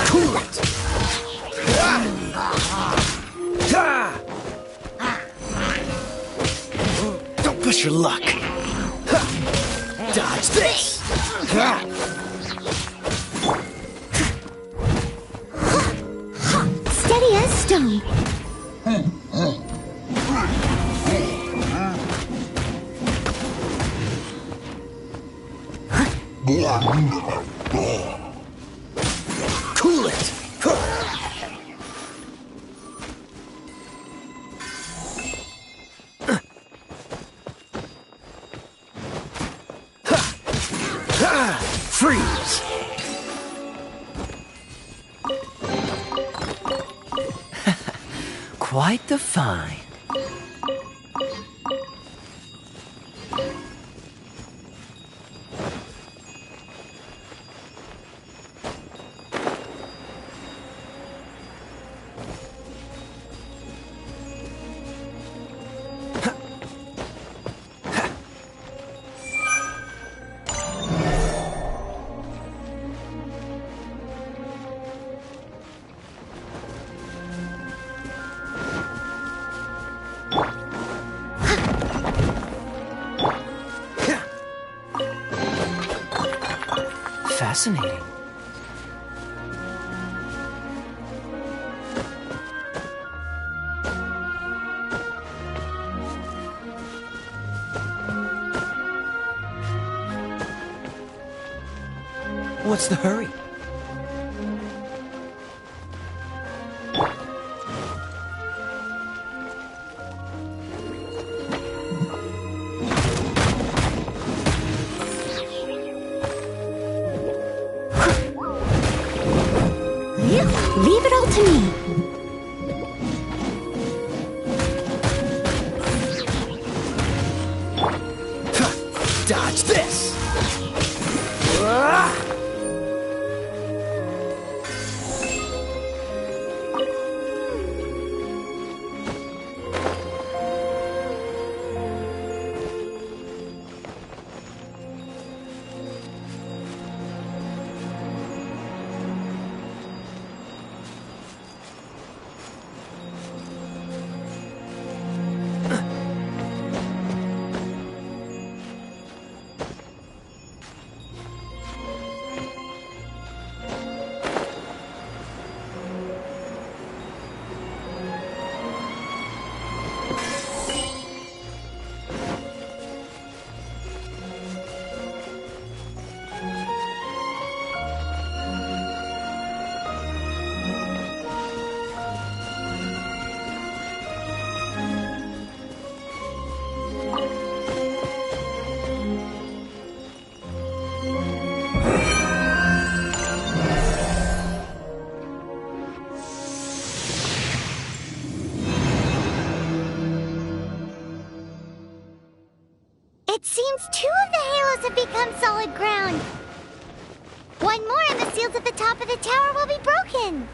Cool it! Don't push your luck. Dodge this! Steady as stone. Cool it! Freeze! Quite the find. Fascinating. What's the hurry? Leave it all to me. Dodge this! It seems 2 of the halos have become solid ground. One more and the seals at the top of the tower will be broken.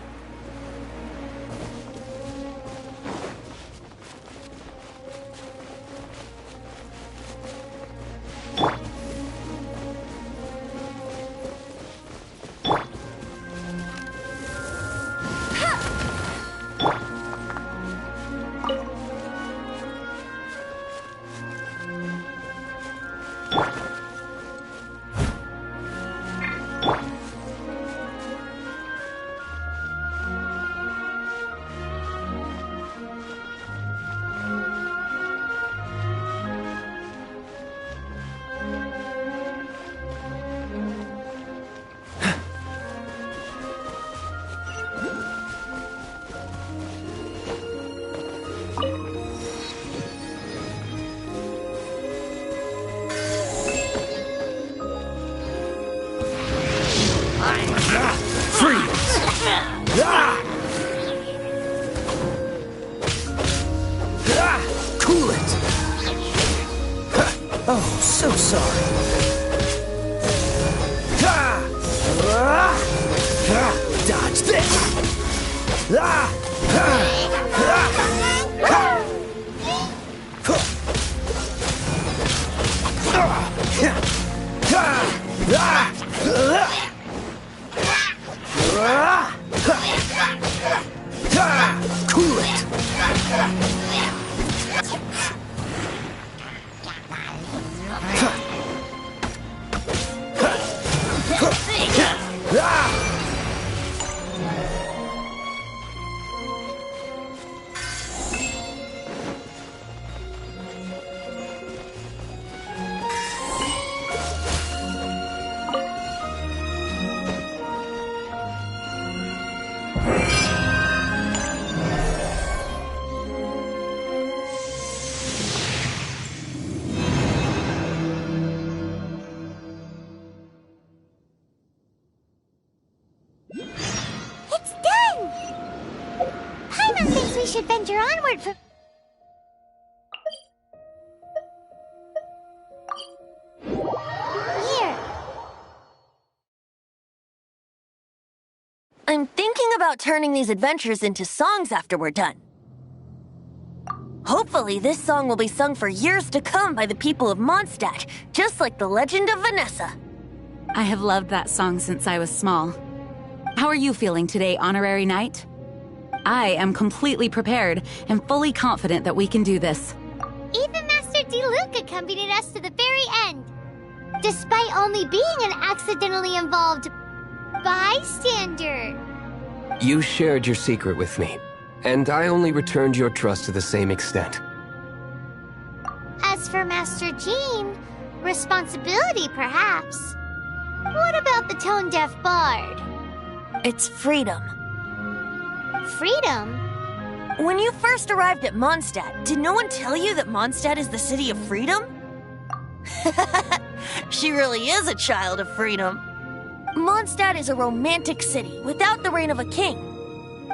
Cool it! Oh, so sorry. Dodge this! adventure onward from... Here. I'm thinking about turning these adventures into songs after we're done. Hopefully, this song will be sung for years to come by the people of Mondstadt, just like the legend of Vanessa. I have loved that song since I was small. How are you feeling today, Honorary Knight? I am completely prepared and fully confident that we can do this. Even Master D. Luke accompanied us to the very end, despite only being an accidentally involved bystander. You shared your secret with me, and I only returned your trust to the same extent. As for Master Jean, responsibility perhaps. What about the tone-deaf bard? It's freedom. Freedom? When you first arrived at Mondstadt, did no one tell you that Mondstadt is the city of freedom? She really is a child of freedom. Mondstadt is a romantic city without the reign of a king,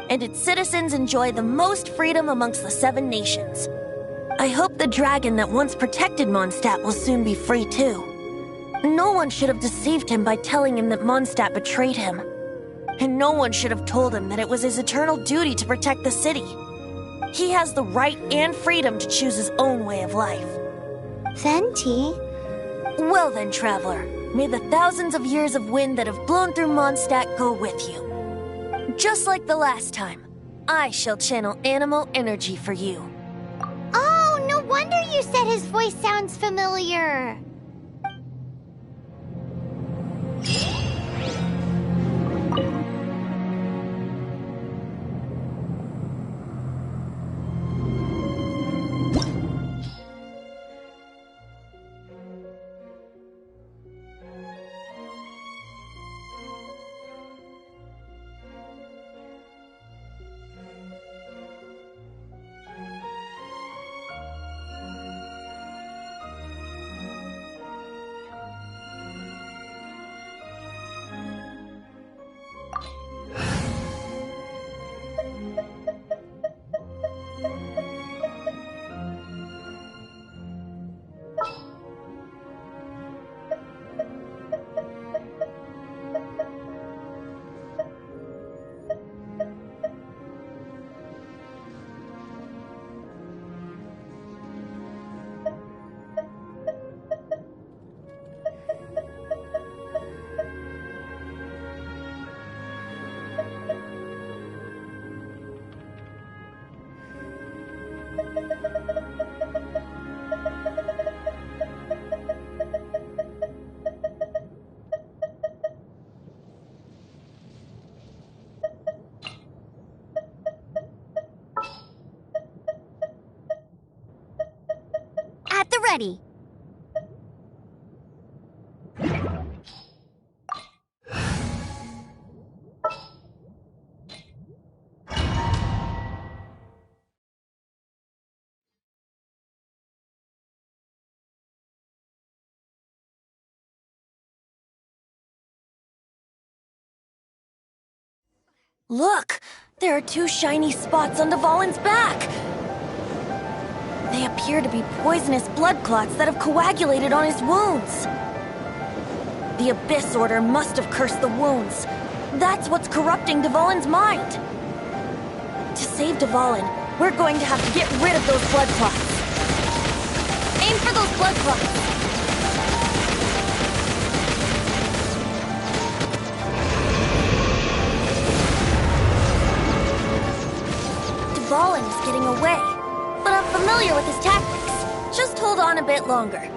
and its citizens enjoy the most freedom amongst the 7 nations. I hope the dragon that once protected Mondstadt will soon be free too. No one should have deceived him by telling him that Mondstadt betrayed him. And no one should have told him that it was his eternal duty to protect the city. He has the right and freedom to choose his own way of life. Venti? Well then, traveler, may the thousands of years of wind that have blown through Mondstadt go with you. Just like the last time, I shall channel animal energy for you. Oh, no wonder you said his voice sounds familiar. At the ready. Look! There are 2 shiny spots on Dvalin's back! They appear to be poisonous blood clots that have coagulated on his wounds. The Abyss Order must have cursed the wounds. That's what's corrupting Dvalin's mind. To save Dvalin, we're going to have to get rid of those blood clots. Aim for those blood clots! Dvalin is getting away, but I'm familiar with his tactics. Just hold on a bit longer.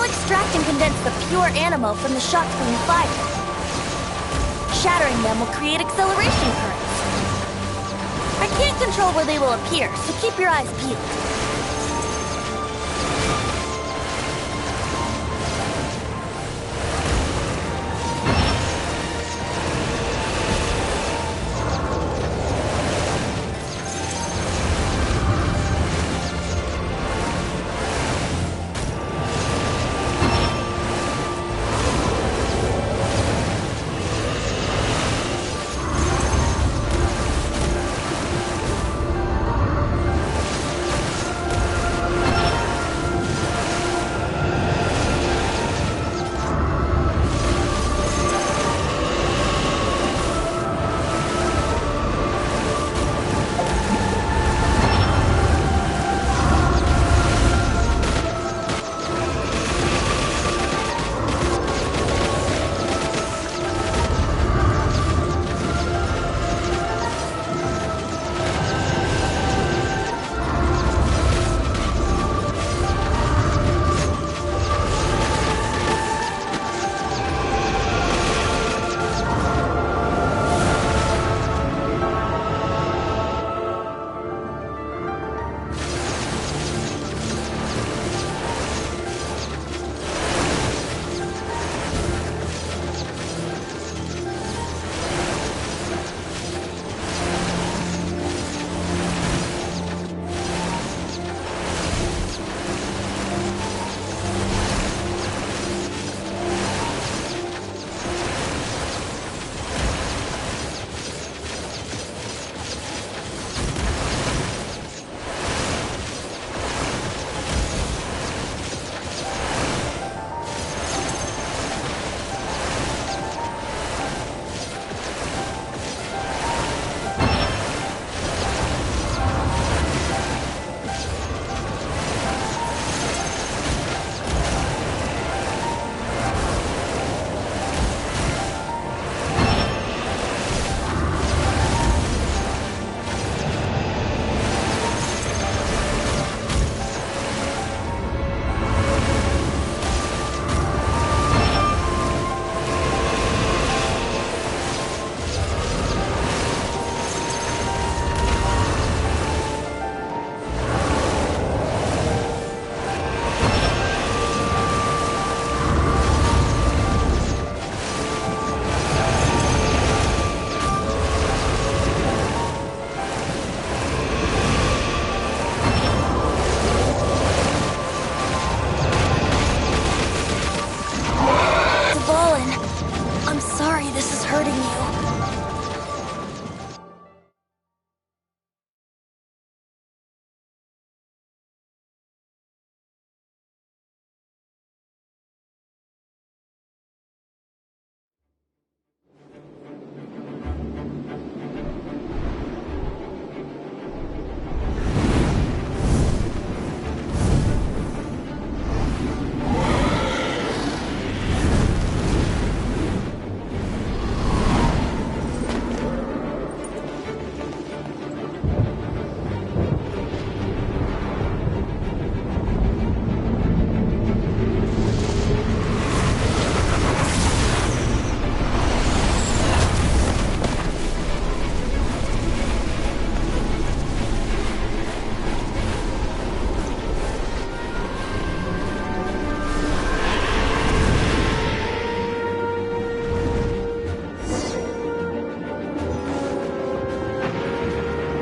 Extract and condense the pure animo from the shots from the fire. Shattering them will create acceleration currents. I can't control where they will appear, so keep your eyes peeled.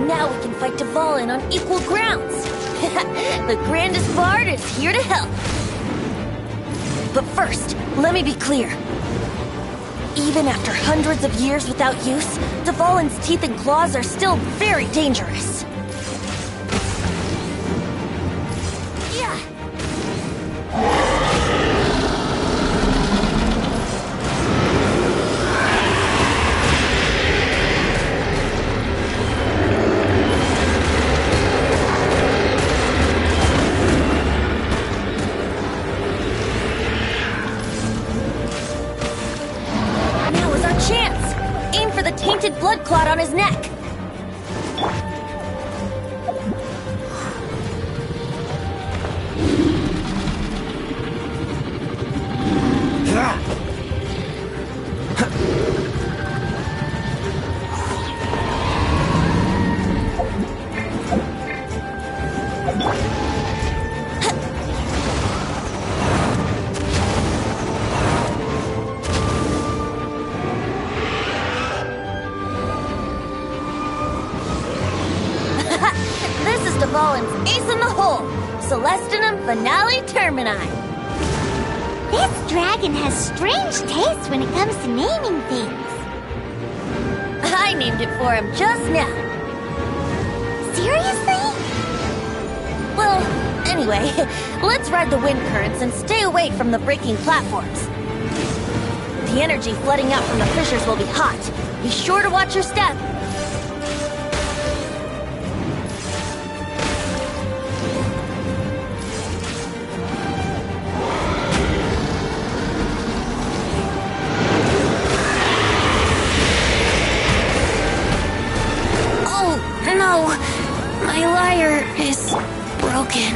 Now we can fight Dvalin on equal grounds. The grandest bard is here to help. But first, let me be clear. Even after hundreds of years without use, Dvalin's teeth and claws are still very dangerous. Yeah. Chance! Aim for the tainted blood clot on his neck! Volans, ace in the hole! Celestinum finale termini! This dragon has strange taste when it comes to naming things. I named it for him just now. Seriously? Well, anyway, let's ride the wind currents and stay away from the breaking platforms. The energy flooding out from the fissures will be hot. Be sure to watch your step. No, my lyre is broken.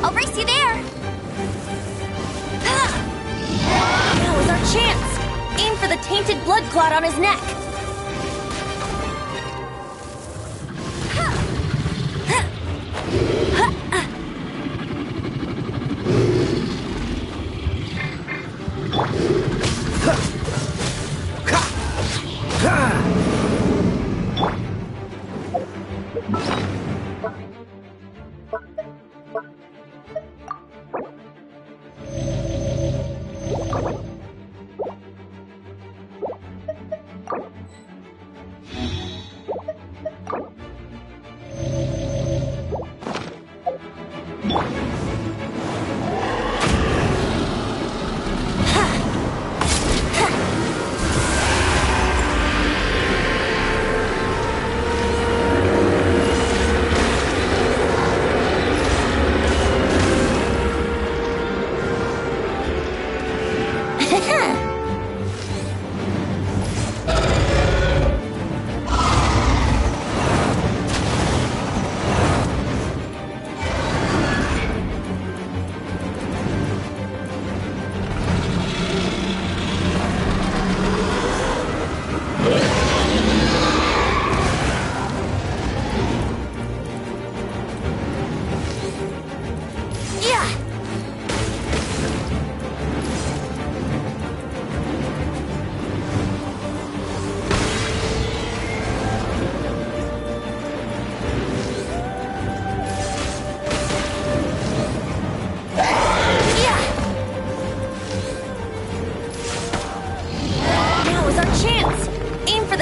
I'll race you there. Now is our chance. Aim for the tainted blood clot on his neck.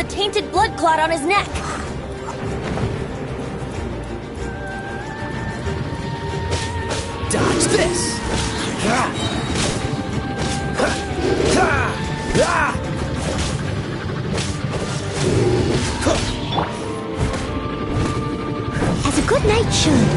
Tainted blood clot on his neck. Dodge this! As a good knight should.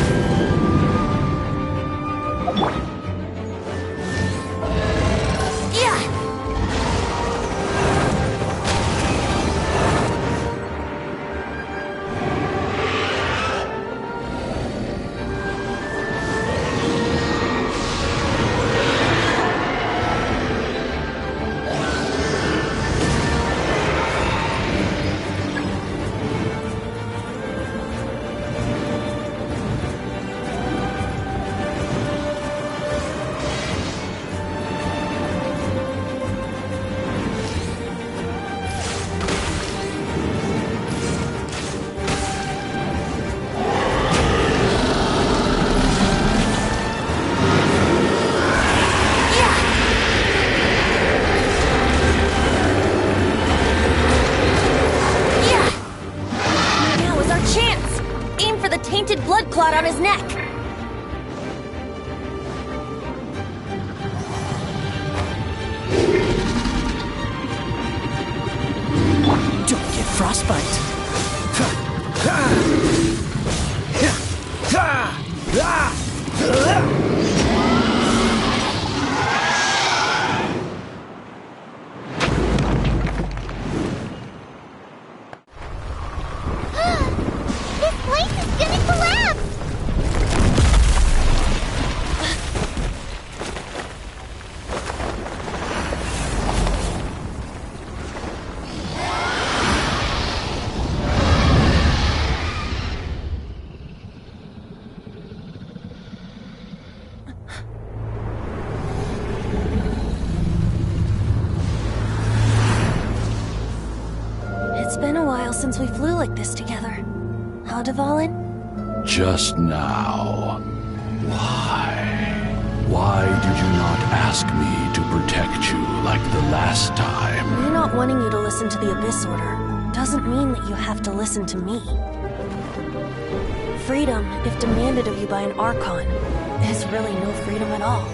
been a while since we flew like this together. Huh, Dvalin? Just now. Why? Why did you not ask me to protect you like the last time? Me not wanting you to listen to the Abyss Order doesn't mean that you have to listen to me. Freedom, if demanded of you by an Archon, is really no freedom at all.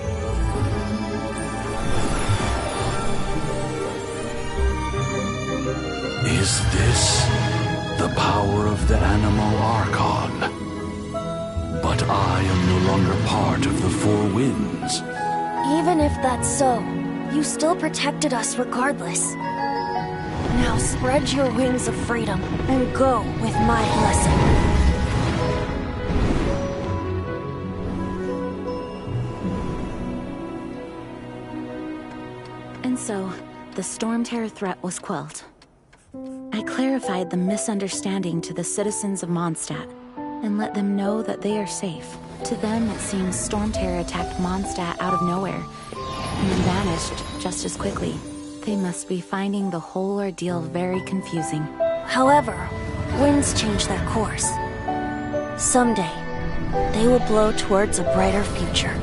Is this the power of the Animal Archon? But I am no longer part of the Four Winds. Even if that's so, you still protected us regardless. Now spread your wings of freedom and go with my blessing. And so, the Storm Terror threat was quelled. I clarified the misunderstanding to the citizens of Mondstadt and let them know that they are safe. To them, it seems Storm Terror attacked Mondstadt out of nowhere and then vanished just as quickly. They must be finding the whole ordeal very confusing. However, winds change their course. Someday, they will blow towards a brighter future.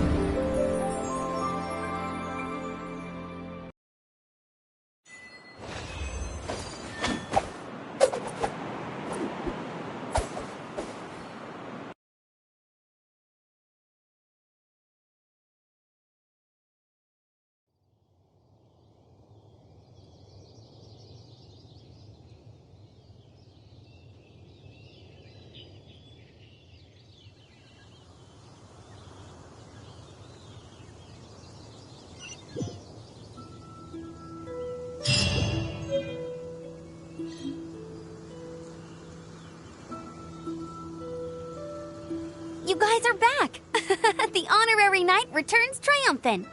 You guys are back! The honorary knight returns triumphant.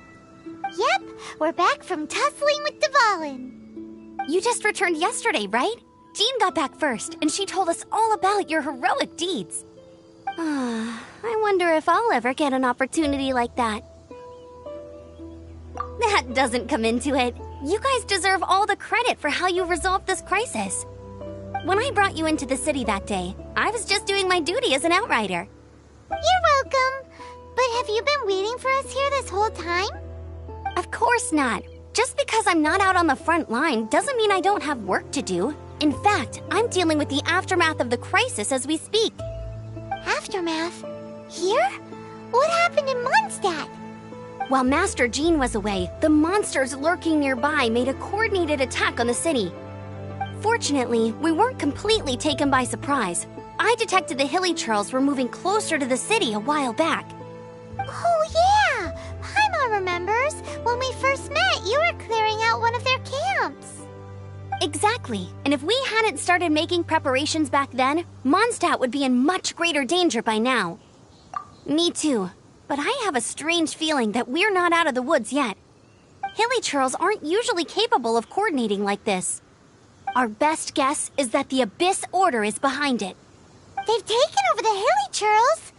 Yep, we're back from tussling with Dvalin. You just returned yesterday, right? Jean got back first, and she told us all about your heroic deeds. I wonder if I'll ever get an opportunity like that. That doesn't come into it. You guys deserve all the credit for how you resolved this crisis. When I brought you into the city that day, I was just doing my duty as an outrider. You're welcome. But have you been waiting for us here this whole time? Of course not. Just because I'm not out on the front line doesn't mean I don't have work to do. In fact, I'm dealing with the aftermath of the crisis as we speak. Aftermath? Here? What happened in Mondstadt? While Master Jean was away, the monsters lurking nearby made a coordinated attack on the city. Fortunately, we weren't completely taken by surprise. I detected the Hilly Churls were moving closer to the city a while back. Oh yeah! Paimon remembers. When we first met, you were clearing out one of their camps. Exactly. And if we hadn't started making preparations back then, Mondstadt would be in much greater danger by now. Me too. But I have a strange feeling that we're not out of the woods yet. Hilly Churls aren't usually capable of coordinating like this. Our best guess is that the Abyss Order is behind it. They've taken over the Hilly Churls?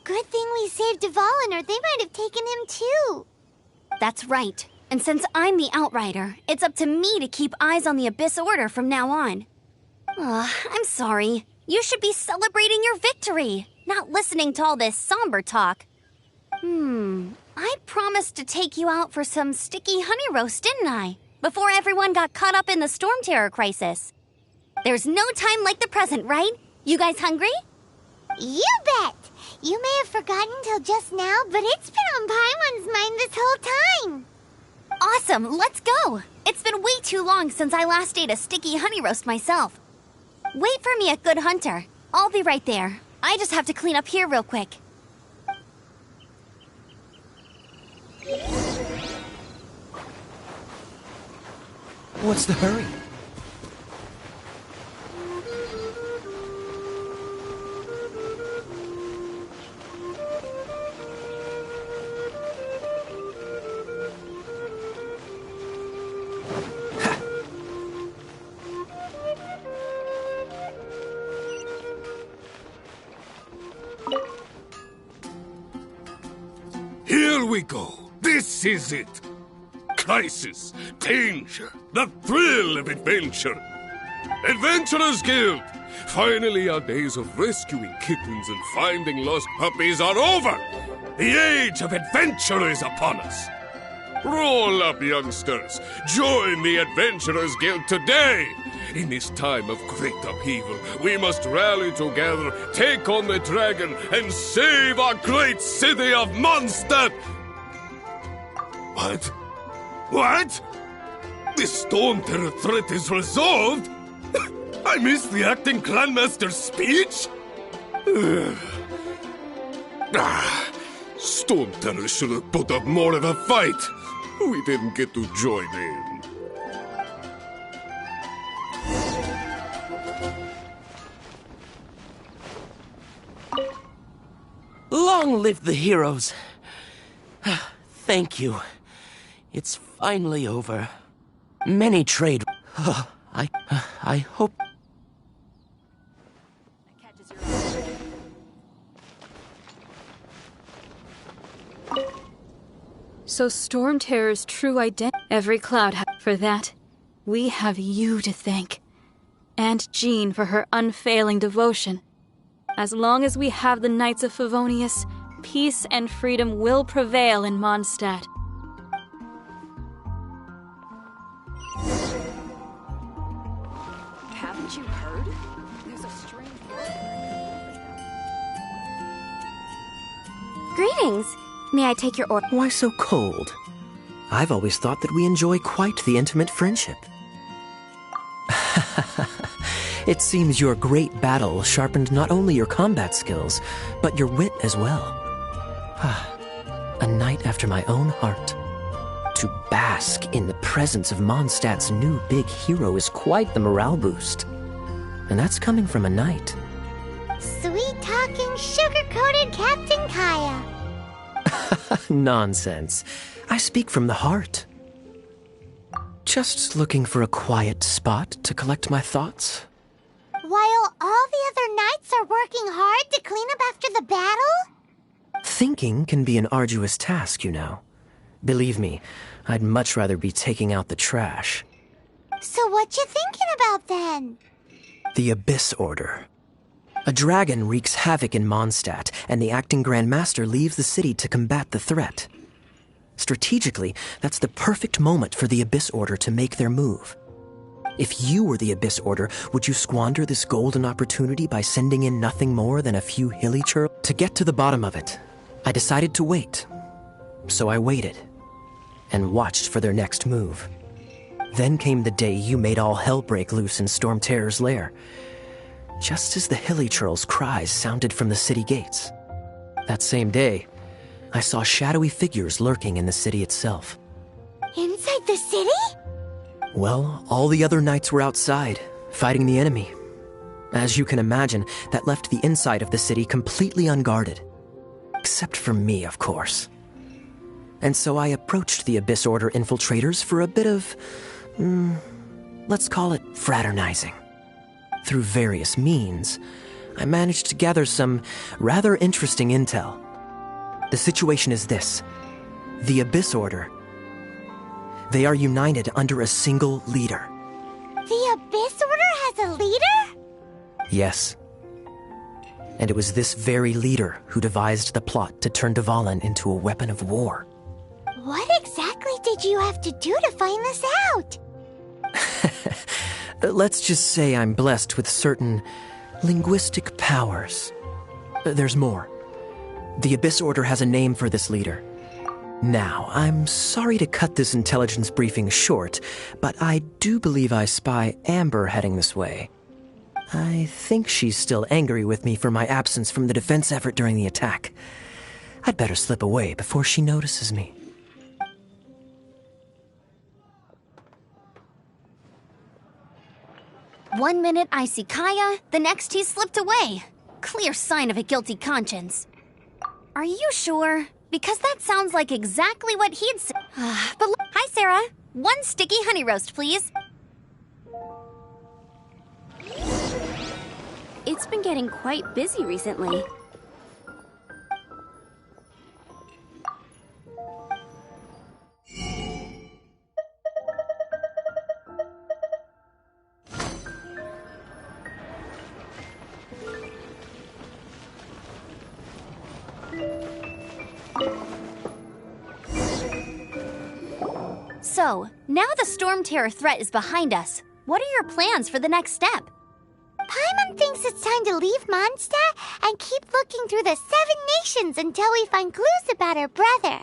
Good thing we saved Dvalin, or they might have taken him too. That's right. And since I'm the Outrider, it's up to me to keep eyes on the Abyss Order from now on. I'm sorry. You should be celebrating your victory, not listening to all this somber talk. I promised to take you out for some sticky honey roast, didn't I? Before everyone got caught up in the Storm Terror crisis. There's no time like the present, right? You guys hungry? You bet! You may have forgotten till just now, but it's been on Paimon's mind this whole time. Awesome, let's go! It's been way too long since I last ate a sticky honey roast myself. Wait for me at Good Hunter. I'll be right there. I just have to clean up here real quick. What's the hurry? Here we go. This is it. crisis, danger, the thrill of adventure. Adventurers Guild! Finally, our days of rescuing kittens and finding lost puppies are over! The age of adventure is upon us! Roll up, youngsters! Join the Adventurers Guild today! In this time of great upheaval, we must rally together, take on the dragon, and save our great city of Mondstadt! What? What? The Storm Terror threat is resolved? I missed the acting clanmaster's speech? Storm Terror should have put up more of a fight. We didn't get to join in. Long live the heroes. Thank you. It's finally over. Many trade... I hope... So Storm Terror's true identity... Every cloud for that, we have you to thank. And Jean for her unfailing devotion. As long as we have the Knights of Favonius, peace and freedom will prevail in Mondstadt. Haven't you heard? There's a strange... Greetings. May I take your order? Why so cold? I've always thought that we enjoy quite the intimate friendship. It seems your great battle sharpened not only your combat skills, but your wit as well. A knight after my own heart. To bask in the presence of Mondstadt's new big hero is quite the morale boost. And that's coming from a knight. Sweet-talking, sugar-coated Captain Kaya. Nonsense. I speak from the heart. Just looking for a quiet spot to collect my thoughts. While all the other knights are working hard to clean up after the battle? Thinking can be an arduous task, you know. Believe me, I'd much rather be taking out the trash. So what you thinking about then? The Abyss Order. A dragon wreaks havoc in Mondstadt, and the acting Grand Master leaves the city to combat the threat. Strategically, that's the perfect moment for the Abyss Order to make their move. If you were the Abyss Order, would you squander this golden opportunity by sending in nothing more than a few hilly churls? To get to the bottom of it, I decided to wait. So I waited, and watched for their next move. Then came the day you made all hell break loose in Storm Terror's lair, just as the hilly churls' cries sounded from the city gates. That same day, I saw shadowy figures lurking in the city itself. Inside the city? Well, all the other knights were outside, fighting the enemy. As you can imagine, that left the inside of the city completely unguarded. Except for me, of course. And so I approached the Abyss Order infiltrators for a bit of... let's call it fraternizing. Through various means, I managed to gather some rather interesting intel. The situation is this. The Abyss Order. They are united under a single leader. The Abyss Order has a leader? Yes. And it was this very leader who devised the plot to turn Dvalin into a weapon of war. What exactly did you have to do to find this out? Let's just say I'm blessed with certain linguistic powers. There's more. The Abyss Order has a name for this leader. Now, I'm sorry to cut this intelligence briefing short, but I do believe I spy Amber heading this way. I think she's still angry with me for my absence from the defense effort during the attack. I'd better slip away before she notices me. One minute I see Kaya, the next he slipped away. Clear sign of a guilty conscience. Are you sure? Because that sounds like exactly what he'd say. Hi, Sarah. One sticky honey roast, please. It's been getting quite busy recently. So, now the Storm Terror threat is behind us. What are your plans for the next step? Paimon thinks it's time to leave Mondstadt and keep looking through the 7 nations until we find clues about her brother.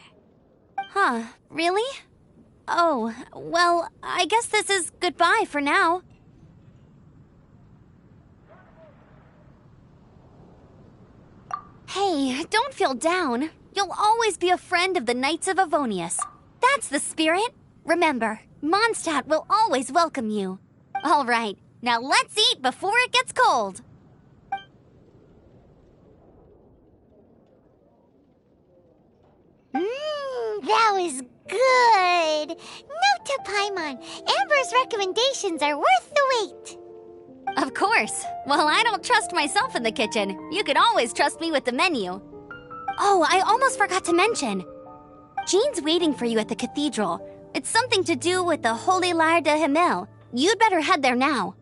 Huh, really? Oh, well, I guess this is goodbye for now. Hey, don't feel down. You'll always be a friend of the Knights of Avonius. That's the spirit. Remember, Mondstadt will always welcome you. All right, now let's eat before it gets cold. That was good. Note to Paimon, Amber's recommendations are worth the wait. Of course. While I don't trust myself in the kitchen, you can always trust me with the menu. Oh, I almost forgot to mention. Jean's waiting for you at the cathedral. It's something to do with the Holy Lyre de Himmel. You'd better head there now.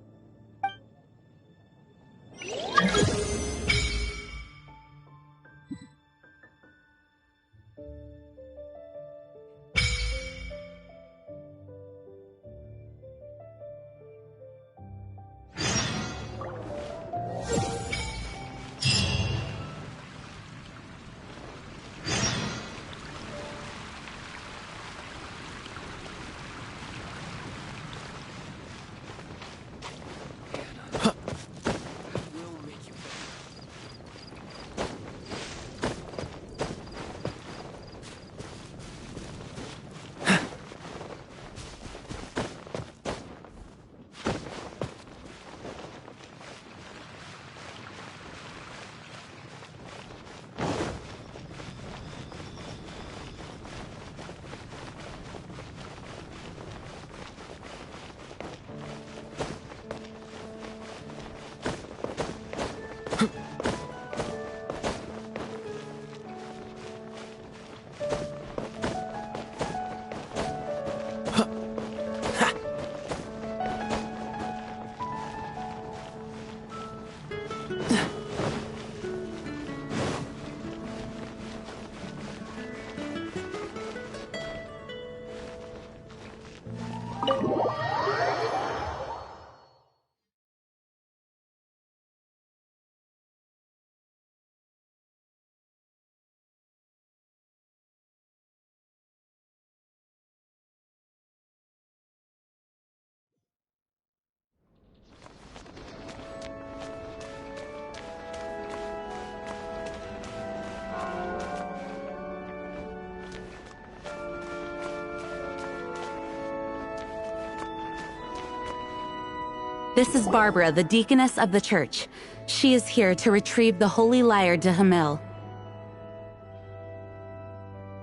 This is Barbara, the deaconess of the church. She is here to retrieve the Holy Lyre de Himmel.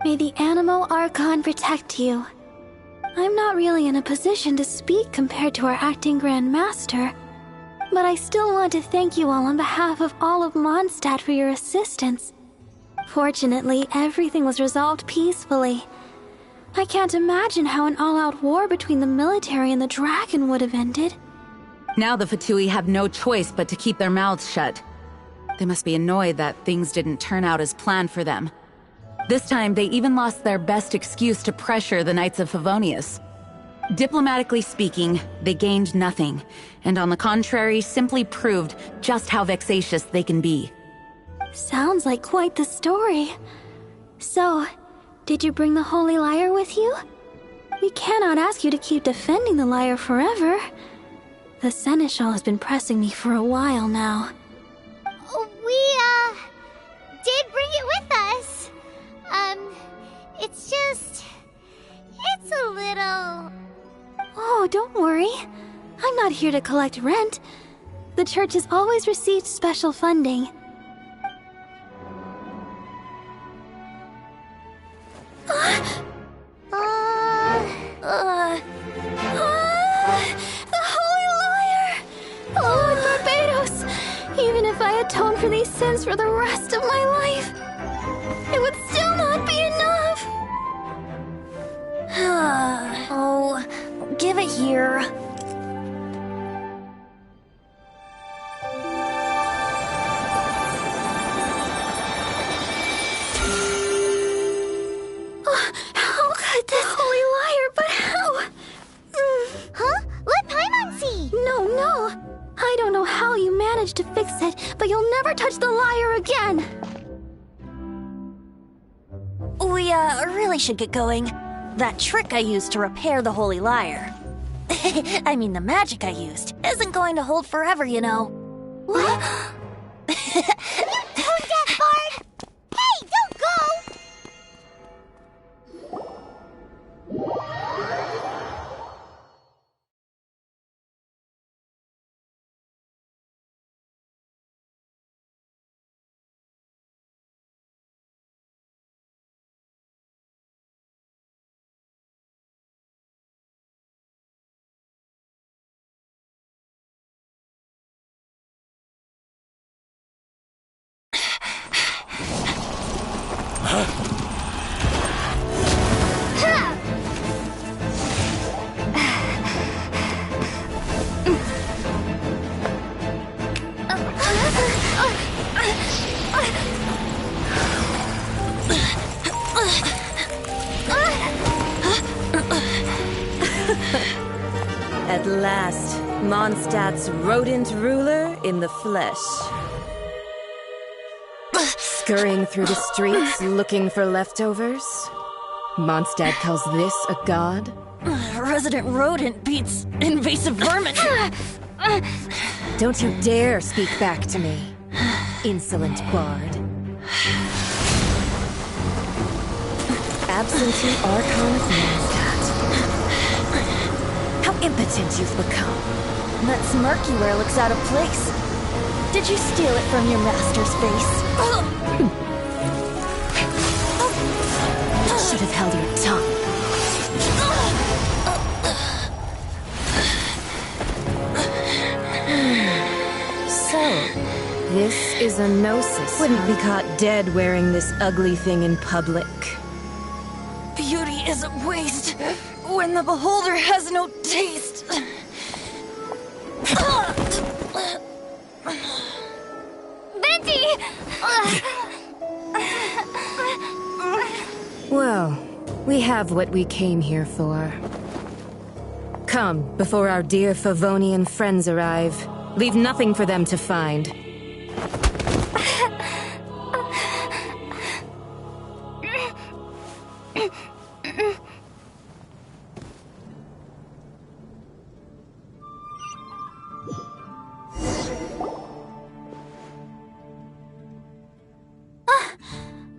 May the Animal Archon protect you. I'm not really in a position to speak compared to our acting Grand Master, but I still want to thank you all on behalf of all of Mondstadt for your assistance. Fortunately, everything was resolved peacefully. I can't imagine how an all-out war between the military and the dragon would have ended. Now the Fatui have no choice but to keep their mouths shut. They must be annoyed that things didn't turn out as planned for them. This time, they even lost their best excuse to pressure the Knights of Favonius. Diplomatically speaking, they gained nothing, and on the contrary, simply proved just how vexatious they can be. Sounds like quite the story. So, did you bring the Holy Lyre with you? We cannot ask you to keep defending the lyre forever. The Seneschal has been pressing me for a while now. We, did bring it with us. It's a little... Oh, don't worry. I'm not here to collect rent. The church has always received special funding. The Holy Lyre! Lord Barbados! Even if I atone for these sins for the rest of my life, it would still not be enough! Oh, give it here. How could this Holy Lyre, but how? managed to fix it, but you'll never touch the lyre again! We, really should get going. That trick I used to repair the Holy Lyre. I mean, the magic I used isn't going to hold forever, you know. What? Tone deaf, Bard! Hey, don't go! At last, Mondstadt's rodent ruler in the flesh. Scurrying through the streets looking for leftovers? Mondstadt calls this a god? Resident rodent beats invasive vermin. Don't you dare speak back to me, insolent bard. Absentee Archon of Mondstadt. How impotent you've become. That smirky wear looks out of place. Did you steal it from your master's face? Should have held your tongue. So, this is a gnosis. Wouldn't be caught dead wearing this ugly thing in public. Beauty is a waste when the beholder has no taste. Venti! Well, we have what we came here for. Come, before our dear Favonian friends arrive. Leave nothing for them to find.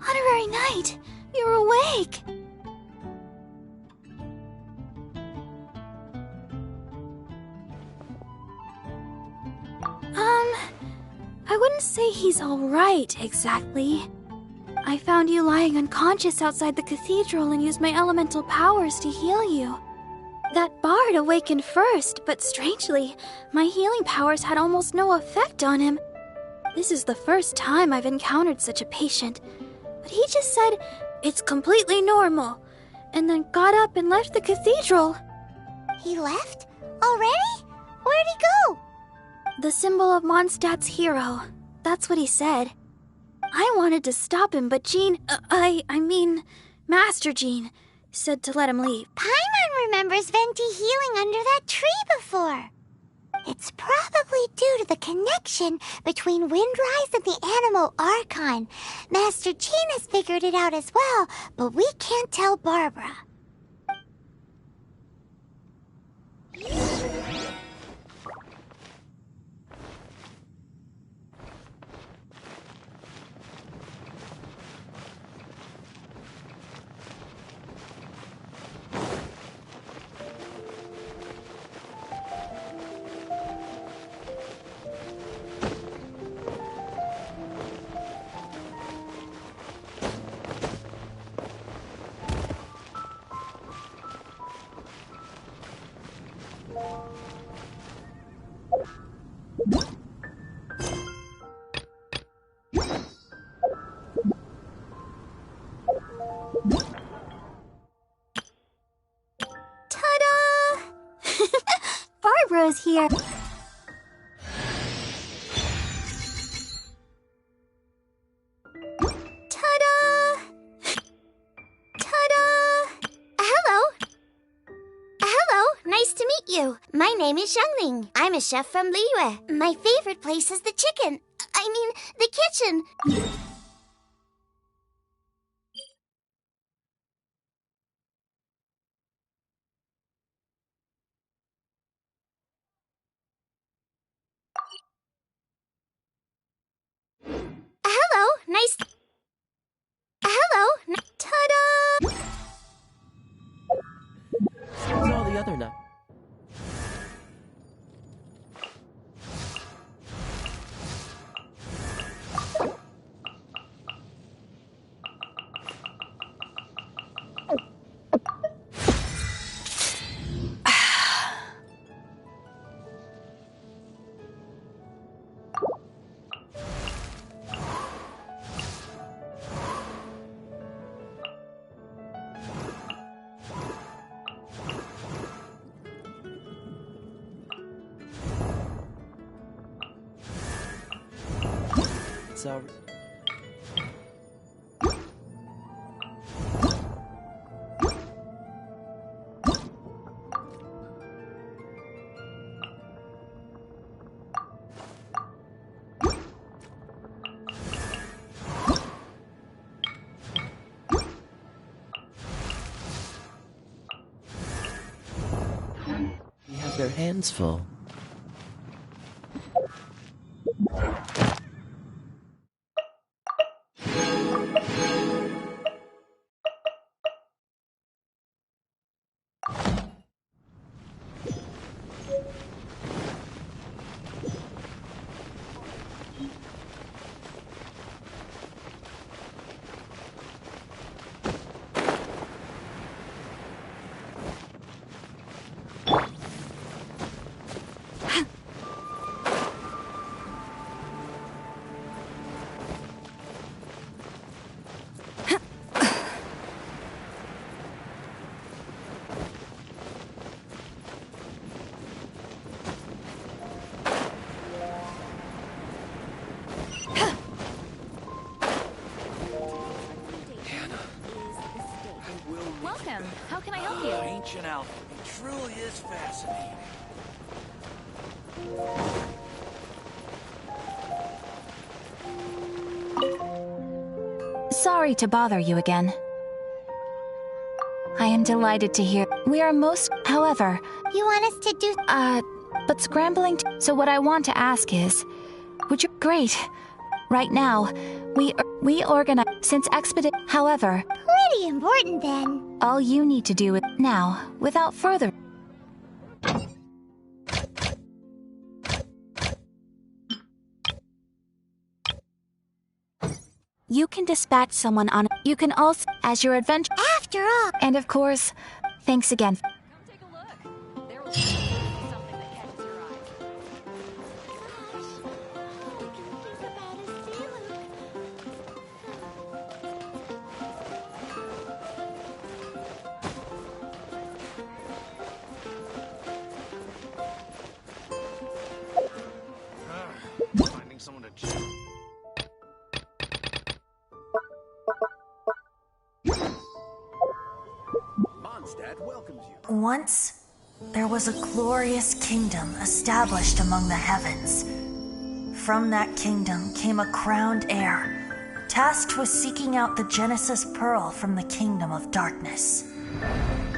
Honorary Knight, you're awake! I wouldn't say he's alright, exactly. I found you lying unconscious outside the cathedral and used my elemental powers to heal you. That bard awakened first, but strangely, my healing powers had almost no effect on him. This is the first time I've encountered such a patient, but he just said, "It's completely normal," and then got up and left the cathedral. He left? Already? Where'd he go? The symbol of Mondstadt's hero. That's what he said. I wanted to stop him, but Master Jean, said to let him leave. Paimon remembers Venti healing under that tree before. It's probably due to the connection between Windrise and the Animal Archon. Master Jean has figured it out as well, but we can't tell Barbara. Barbara's here. Ta-da! Ta-da! Hello. Hello, nice Nice to meet you. My name is Xiangling. I'm a chef from Liyue. My favorite place is the the kitchen. Hello, nice. Hello, ta-da! Where's all the other nuts? So they have their hands full. Welcome. How can I help you? Ancient alchemy truly is fascinating. Sorry to bother you again. I am delighted to hear. We are most, however. You want us to do? But scrambling. So what I want to ask is, would you? Great. Right now, we organize since expedite. However, Pretty important then. all you need to do is now, without further. You can dispatch someone on. You can also, as your adventure. After all. And of course, thanks again. Come take a look. There will be something that catches your eye. Finding someone to chat. Mondstadt welcomes you. Once, there was a glorious kingdom established among the heavens. From that kingdom came a crowned heir, tasked with seeking out the Genesis Pearl from the kingdom of darkness.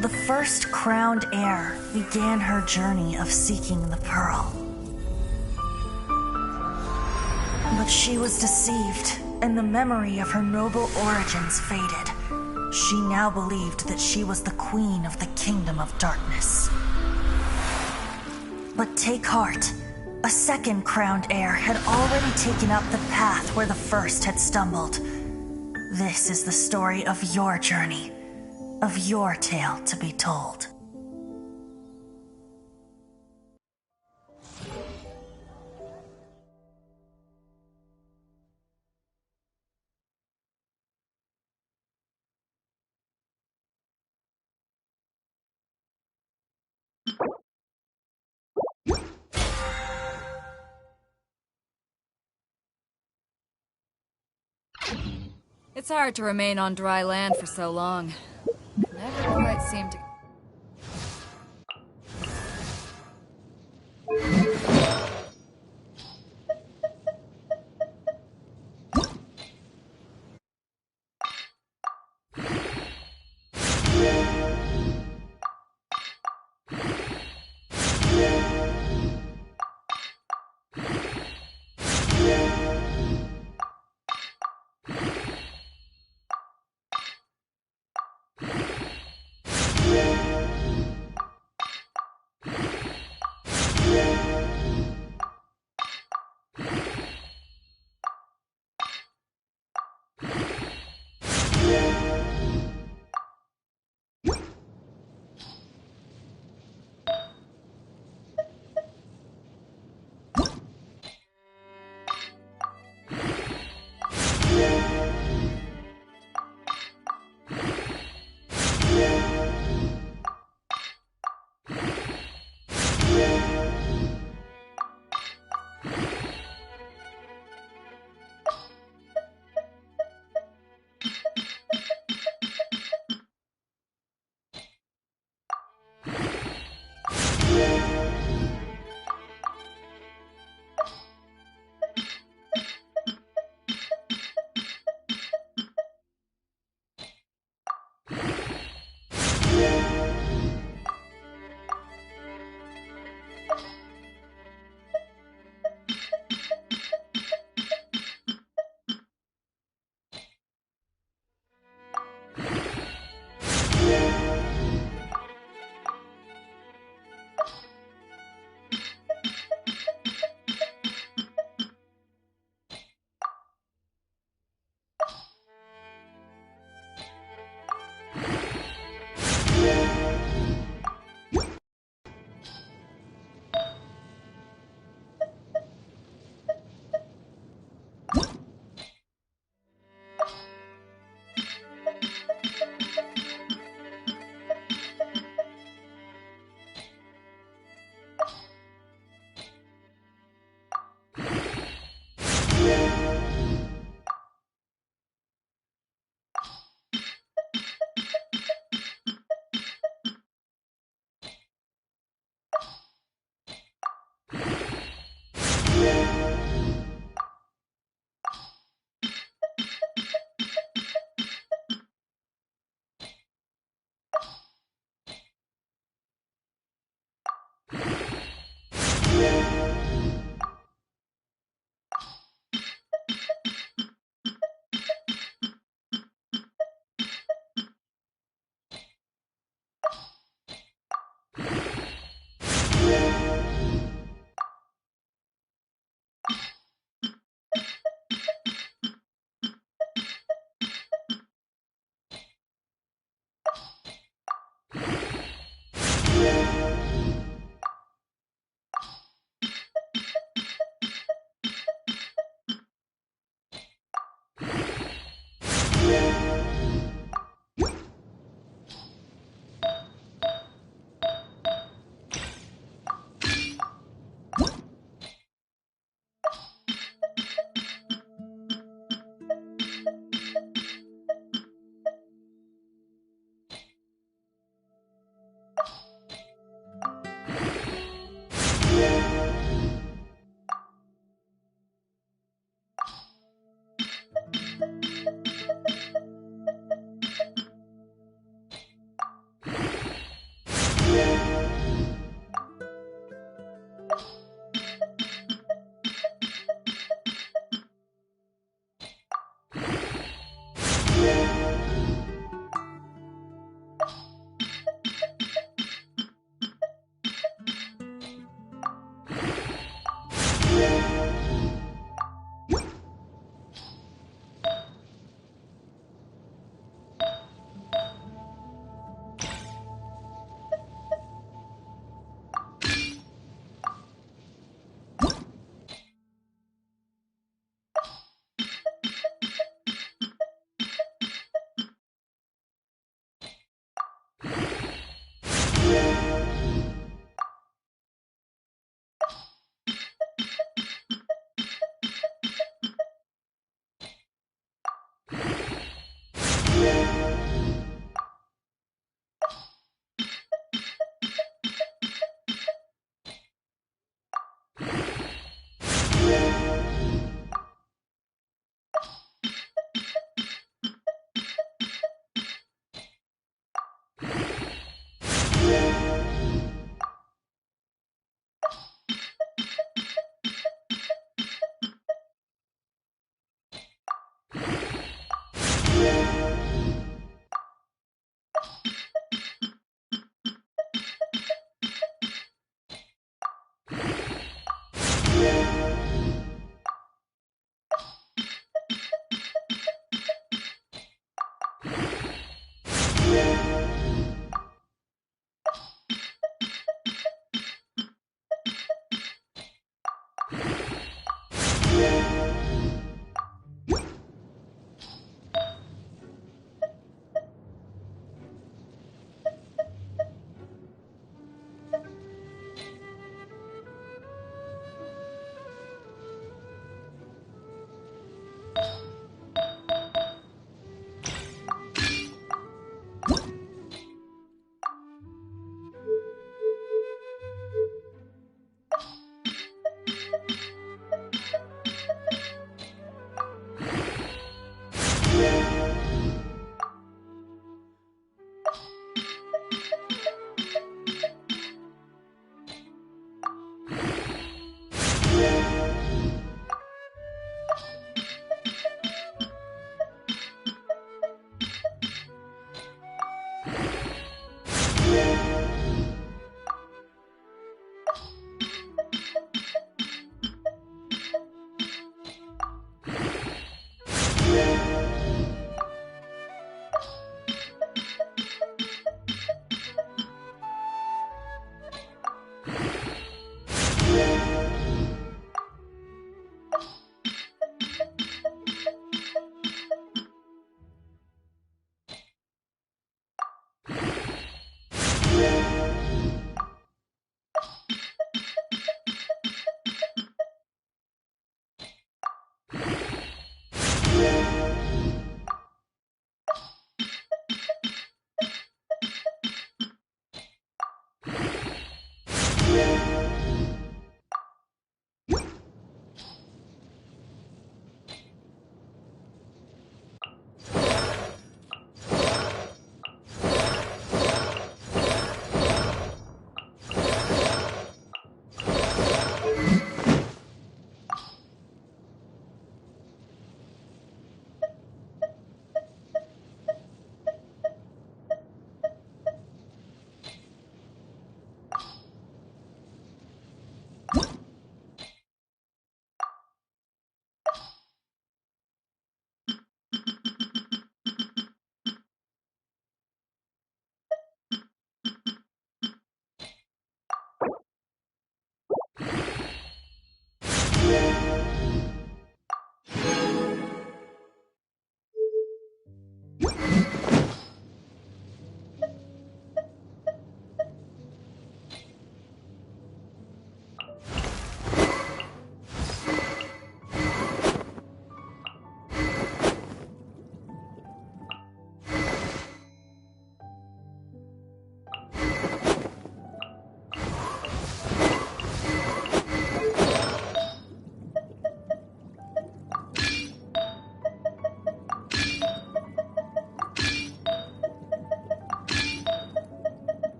The first crowned heir began her journey of seeking the pearl. But she was deceived, and the memory of her noble origins faded. She now believed that she was the queen of the kingdom of darkness. But take heart. A second crowned heir had already taken up the path where the first had stumbled. This is the story of your journey, of your tale to be told. It's hard to remain on dry land for so long. Never quite seem to...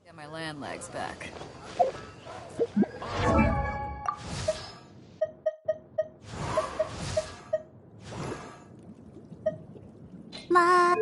Get my land legs back. Ma.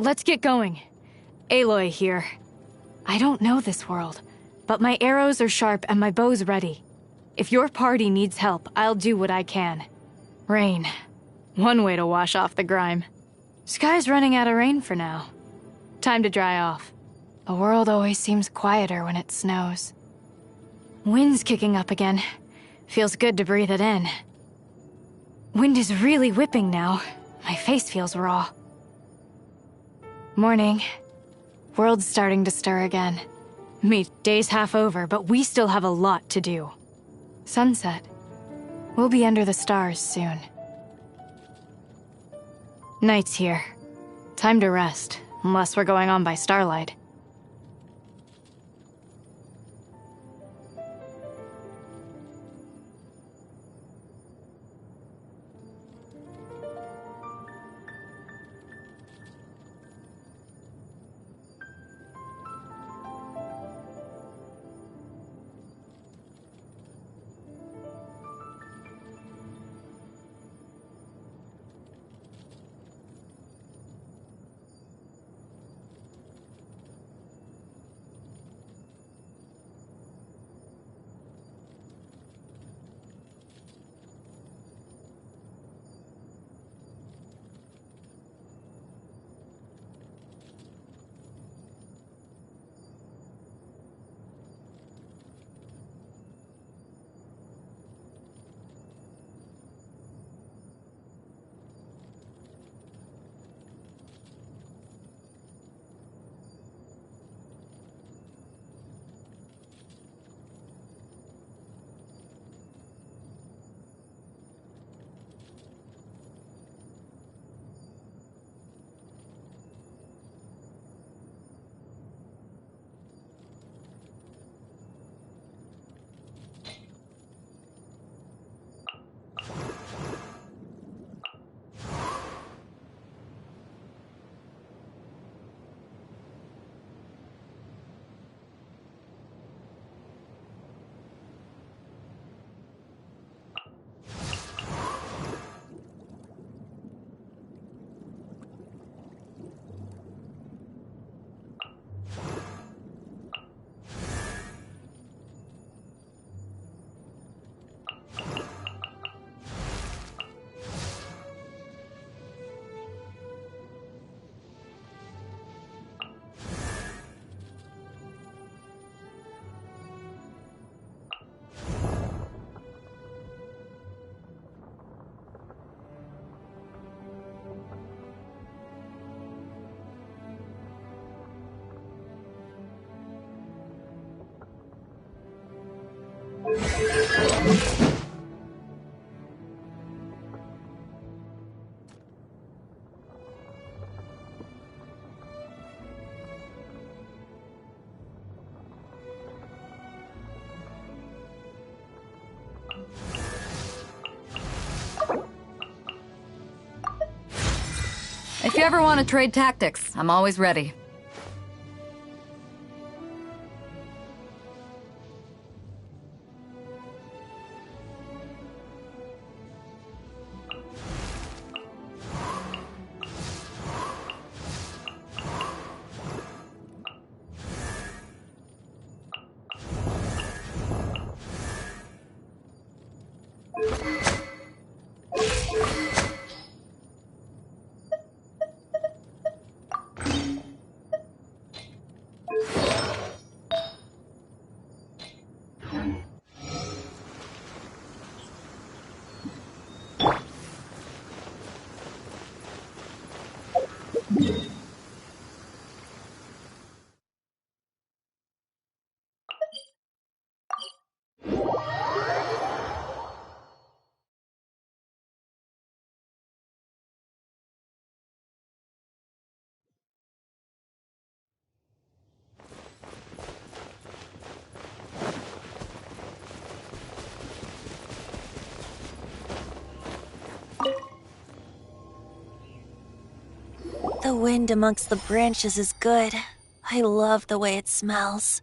Let's get going. Aloy here. I don't know this world, but my arrows are sharp and my bow's ready. If your party needs help, I'll do what I can. Rain. One way to wash off the grime. Sky's running out of rain for now. Time to dry off. The world always seems quieter when it snows. Wind's kicking up again. Feels good to breathe it in. Wind is really whipping now. My face feels raw. Morning. World's starting to stir again. Day's half over, but we still have a lot to do. Sunset. We'll be under the stars soon. Night's here. Time to rest, unless we're going on by starlight. If you ever want to trade tactics, I'm always ready. The wind amongst the branches is good. I love the way it smells.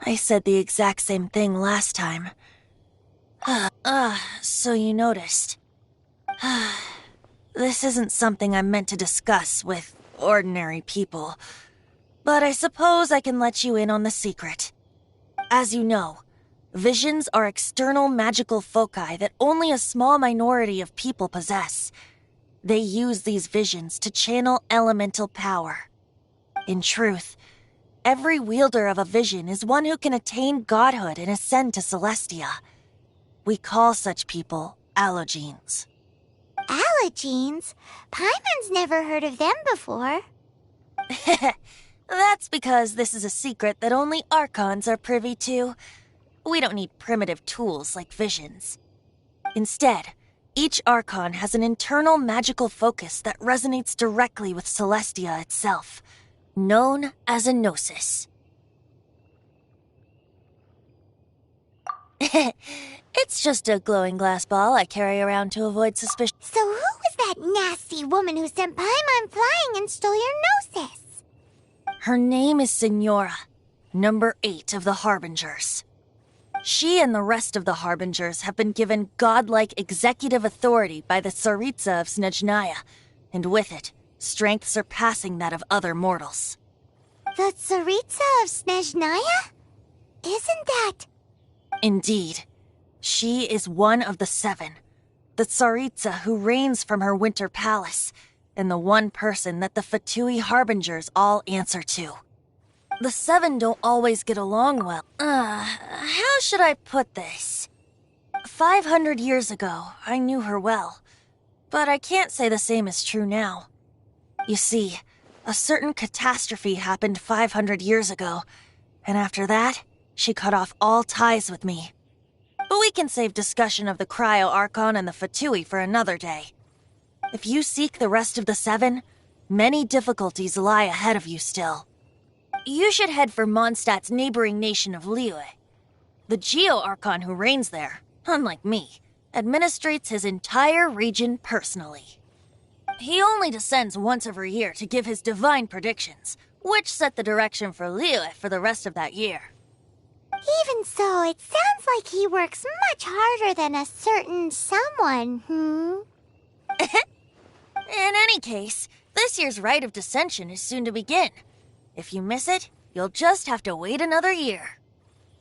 I said the exact same thing last time. So you noticed. This isn't something I'm meant to discuss with ordinary people, but I suppose I can let you in on the secret. As you know, visions are external magical foci that only a small minority of people possess. They use these visions to channel elemental power. In truth, every wielder of a vision is one who can attain godhood and ascend to Celestia. We call such people allogenes. Allogenes? Paimon's never heard of them before. That's because this is a secret that only Archons are privy to. We don't need primitive tools like visions. Instead, each Archon has an internal magical focus that resonates directly with Celestia itself, known as a gnosis. It's just a glowing glass ball I carry around to avoid suspicion. So who was that nasty woman who sent Paimon flying and stole your gnosis? Her name is Signora, number 8 of the Harbingers. She and the rest of the Harbingers have been given godlike executive authority by the Tsaritsa of Snezhnaya, and with it, strength surpassing that of other mortals. The Tsaritsa of Snezhnaya? Isn't that... Indeed. She is one of the 7, the Tsaritsa who reigns from her winter palace, and the one person that the Fatui Harbingers all answer to. The 7 don't always get along well. How should I put this? 500 years ago, I knew her well, but I can't say the same is true now. You see, a certain catastrophe happened 500 years ago, and after that, she cut off all ties with me. But we can save discussion of the Cryo Archon and the Fatui for another day. If you seek the rest of the 7, many difficulties lie ahead of you still. You should head for Mondstadt's neighboring nation of Liyue. The Geo-Archon who reigns there, unlike me, administrates his entire region personally. He only descends once every year to give his divine predictions, which set the direction for Liyue for the rest of that year. Even so, it sounds like he works much harder than a certain someone, In any case, this year's Rite of Descension is soon to begin. If you miss it, you'll just have to wait another year.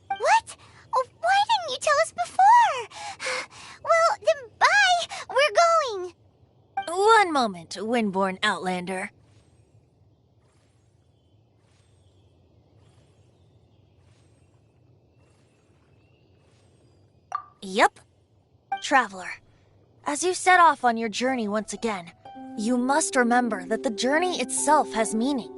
What? Oh, why didn't you tell us before? Well, then bye! We're going! One moment, Windborn Outlander. Yep. Traveler, as you set off on your journey once again, you must remember that the journey itself has meaning.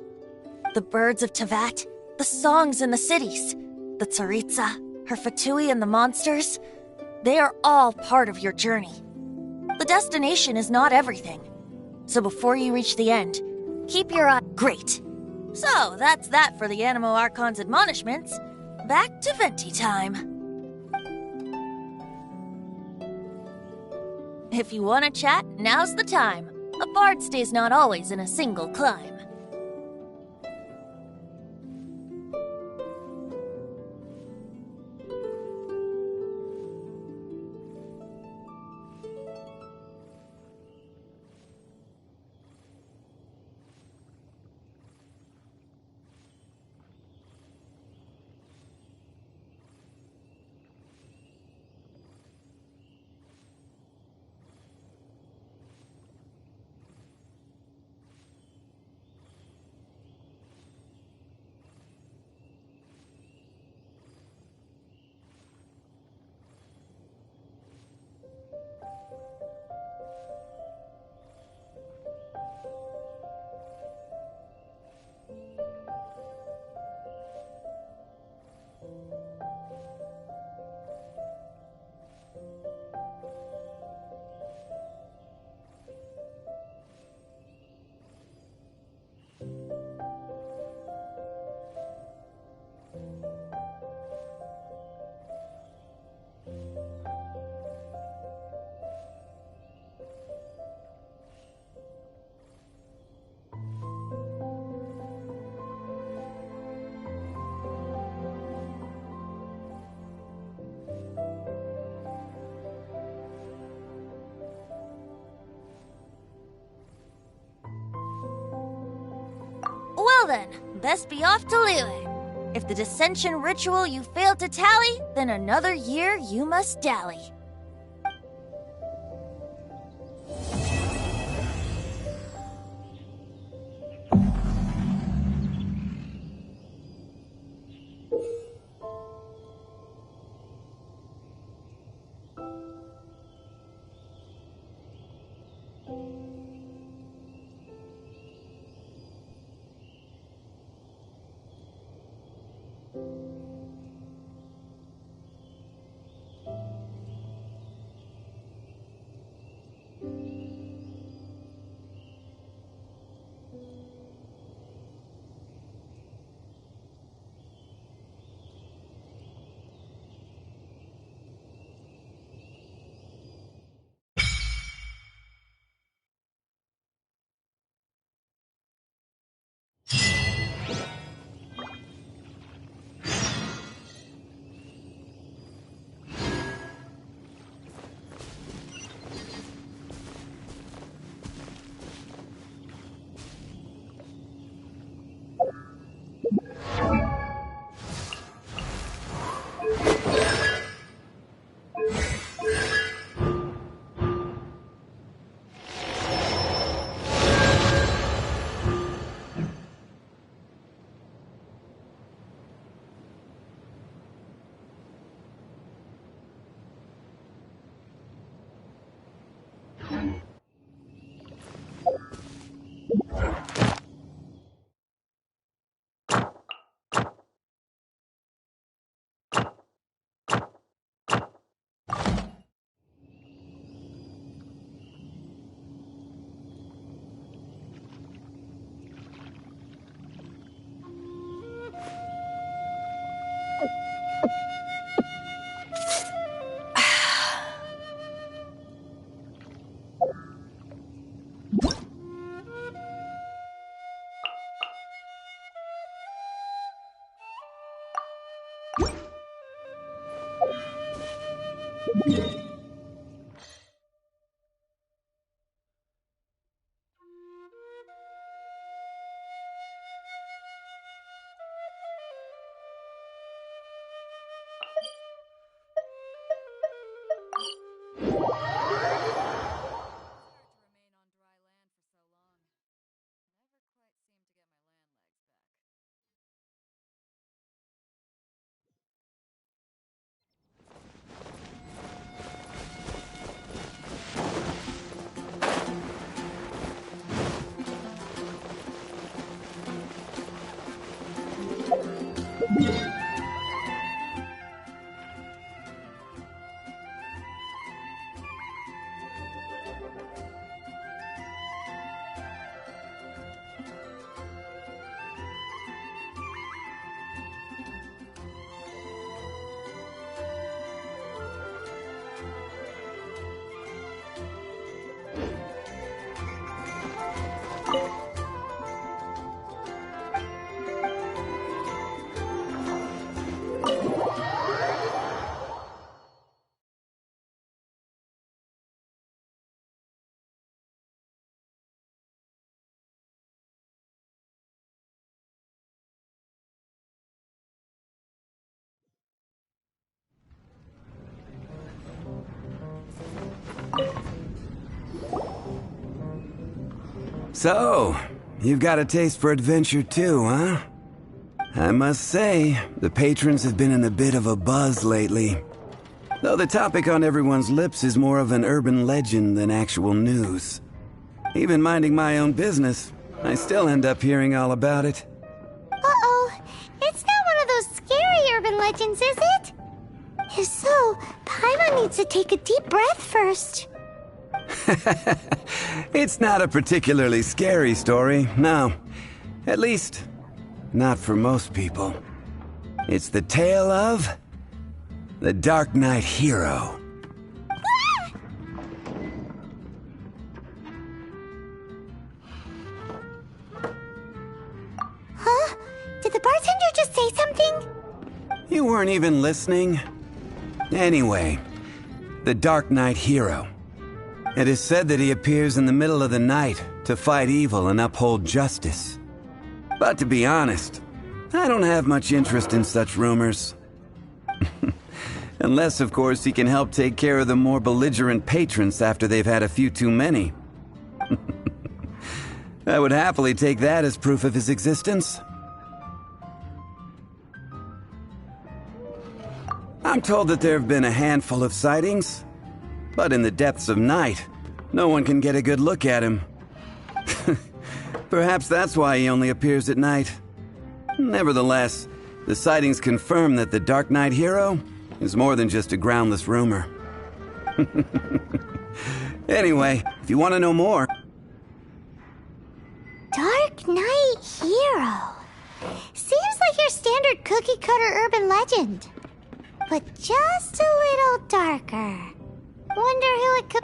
The birds of Tevat, the songs in the cities, the Tsaritsa, her Fatui and the monsters, they are all part of your journey. The destination is not everything. So before you reach the end, keep your eye... Great. So that's that for the Animo Archon's admonishments. Back to Venti time. If you want to chat, now's the time. A bard stays not always in a single clime. Well then, best be off to Liyue. If the dissension ritual you failed to tally, then another year you must dally. So, you've got a taste for adventure too, huh? I must say, the patrons have been in a bit of a buzz lately. Though the topic on everyone's lips is more of an urban legend than actual news. Even minding my own business, I still end up hearing all about it. Uh-oh. It's not one of those scary urban legends, is it? If so, Paimon needs to take a deep breath first. It's not a particularly scary story, no. At least, not for most people. It's the tale of the Dark Knight hero. Huh? Did the bartender just say something? You weren't even listening? Anyway, the Dark Knight hero. It is said that he appears in the middle of the night to fight evil and uphold justice. But to be honest, I don't have much interest in such rumors. Unless, of course, he can help take care of the more belligerent patrons after they've had a few too many. I would happily take that as proof of his existence. I'm told that there have been a handful of sightings, but in the depths of night, no one can get a good look at him. Perhaps that's why he only appears at night. Nevertheless, the sightings confirm that the Dark Knight hero is more than just a groundless rumor. Anyway, if you want to know more... Dark Knight hero. Seems like your standard cookie-cutter urban legend. But just a little darker. Wonder who it could...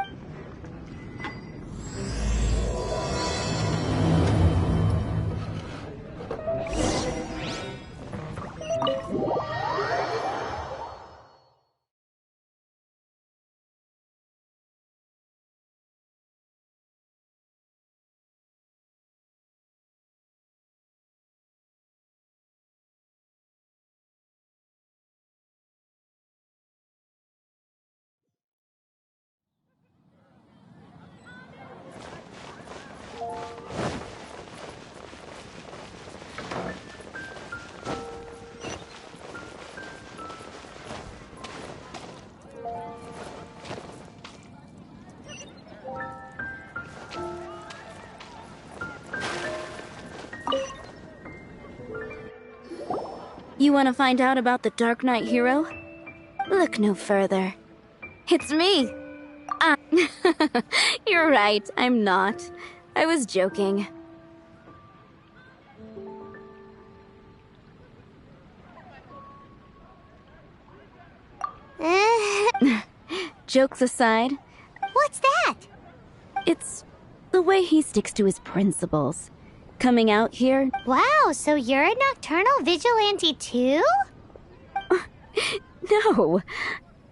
You want to find out about the Dark Knight hero? Look no further. It's me! Ah, you're right, I'm not. I was joking. Jokes aside. What's that? It's the way he sticks to his principles. Coming out here... Wow, so you're a nocturnal vigilante too? No.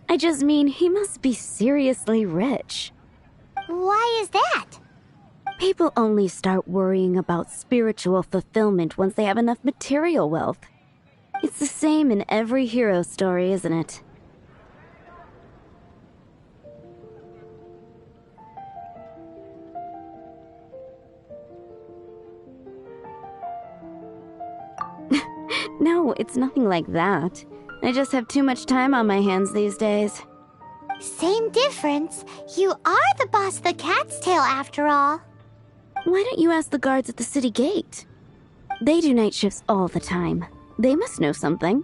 I just mean he must be seriously rich. Why is that? People only start worrying about spiritual fulfillment once they have enough material wealth. It's the same in every hero story, isn't it? No, it's nothing like that. I just have too much time on my hands these days. Same difference. You are the boss of the Cat's Tail after all. Why don't you ask the guards at the city gate? They do night shifts all the time. They must know something.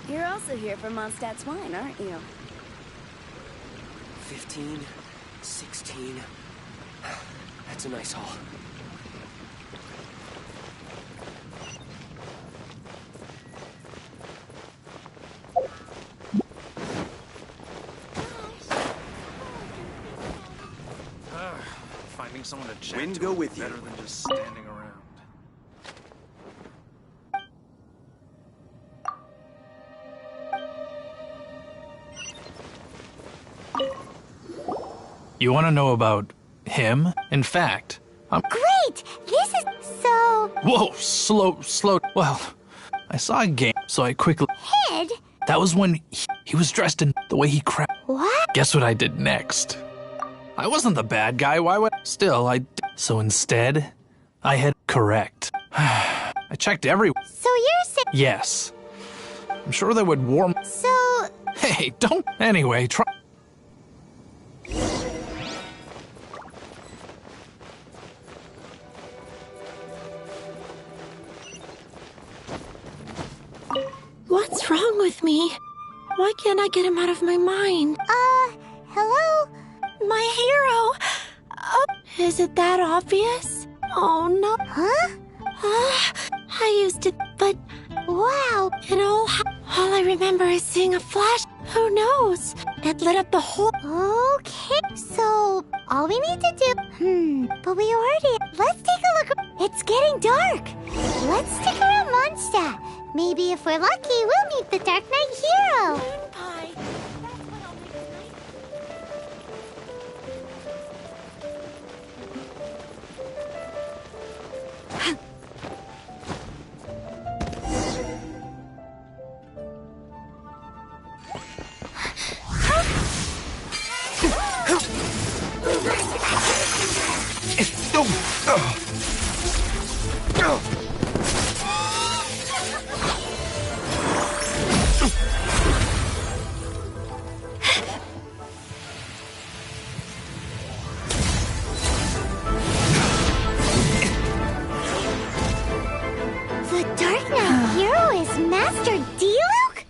You're also here for Mondstadt's wine, aren't you? 15, 16. That's a nice haul. Finding someone to chat Wind to go is with you. better than just standing around. You want to know about him? In fact, I'm... Great! This is so... Whoa, slow. Well, I saw a game, so I quickly... Hid? That was when he was dressed in the way he What? Guess what I did next? I wasn't the bad guy, why would... Still, So instead, I had correct. I checked everywhere. So you're saying... Yes. I'm sure they would warm... So... Hey, don't... Anyway, try... What's wrong with me? Why can't I get him out of my mind? Hello? My hero! Oh, is it that obvious? Oh, no. Huh? I used to, but... Wow! All I remember is seeing a flash. Who knows? It lit up the whole... Okay, so all we need to do... but we already... Let's take a look. It's getting dark. Let's stick around Mondstadt. Maybe if we're lucky, we'll meet the Dark Knight Hero. The Dark Knight Hero is Master Diluc?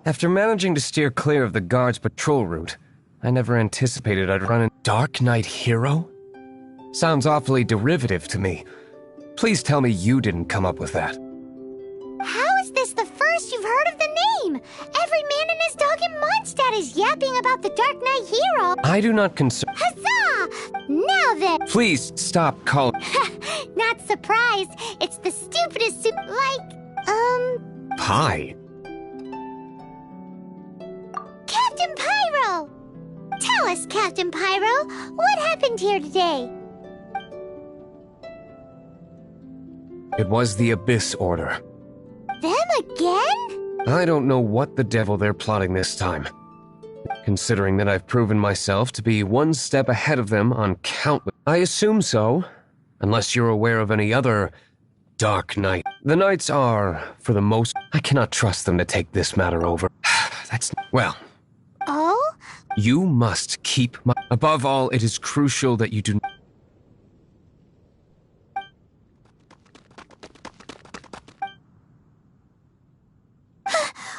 After managing to steer clear of the guard's patrol route, I never anticipated I'd run into Dark Knight Hero? Sounds awfully derivative to me. Please tell me you didn't come up with that. How is this the first you've heard of the name? Every man and his dog in Mondstadt is yapping about the Dark Knight Hero. I do not concern. Huzzah! Now then. Please stop calling. Not surprised. It's the stupidest Pie. Captain Pyro! Tell us, Captain Pyro, what happened here today? It was the Abyss Order. Them again? I don't know what the devil they're plotting this time. Considering that I've proven myself to be one step ahead of them on countless... I assume so, unless you're aware of any other Dark Knight. The Knights are, for the most... I cannot trust them to take this matter over. That's... well... Oh? You must keep my... Above all, it is crucial that you do...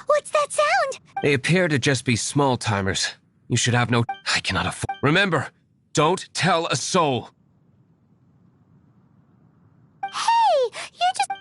What's that sound? They appear to just be small-timers. You should have no... I cannot afford... Remember, don't tell a soul. Hey, you just...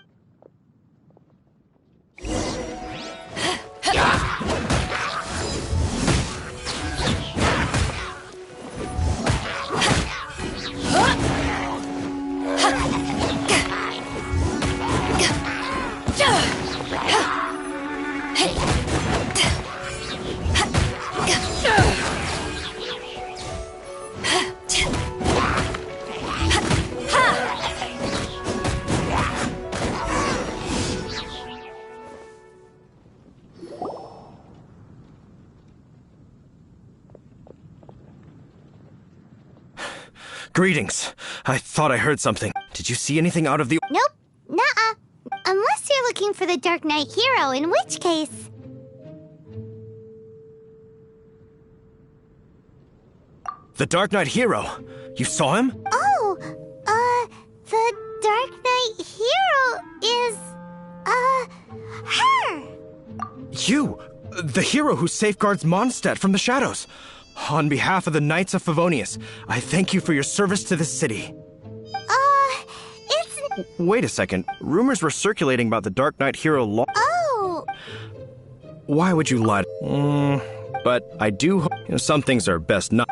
Greetings. I thought I heard something. Did you see anything out of the... Nope. Nuh-uh. Unless you're looking for the Dark Knight Hero, in which case... The Dark Knight Hero? You saw him? Oh, the Dark Knight Hero is, her! You! The hero who safeguards Mondstadt from the shadows. On behalf of the Knights of Favonius, I thank you for your service to this city. It's... Wait a second. Rumors were circulating about the Dark Knight Hero Oh! Why would you lie? But I do hope... some things are best not...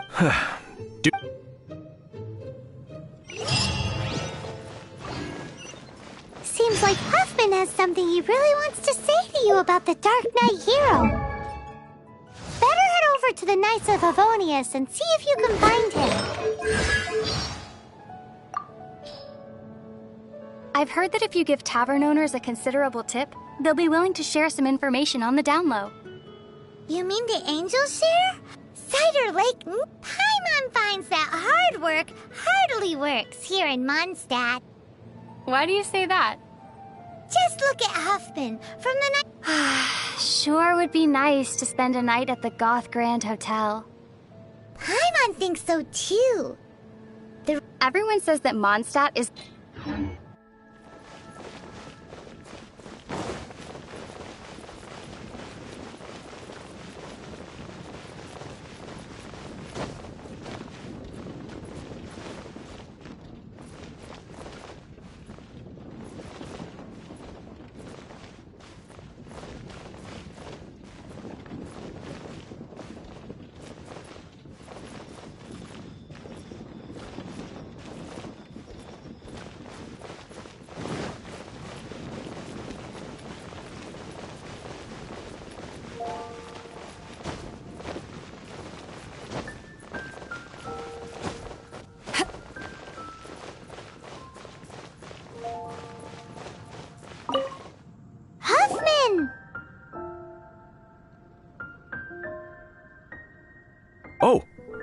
Seems like Huffman has something he really wants to say to you about the Dark Knight Hero. Better head over to the Knights of Favonius and see if you can find him. I've heard that if you give tavern owners a considerable tip, they'll be willing to share some information on the down low. You mean the angel share? Cider Lake? Paimon finds that hard work heartily works here in Mondstadt. Why do you say that? Just look at Huffman from the night. Sure would be nice to spend a night at the Goth Grand Hotel. Paimon thinks so too. Everyone says that Mondstadt is...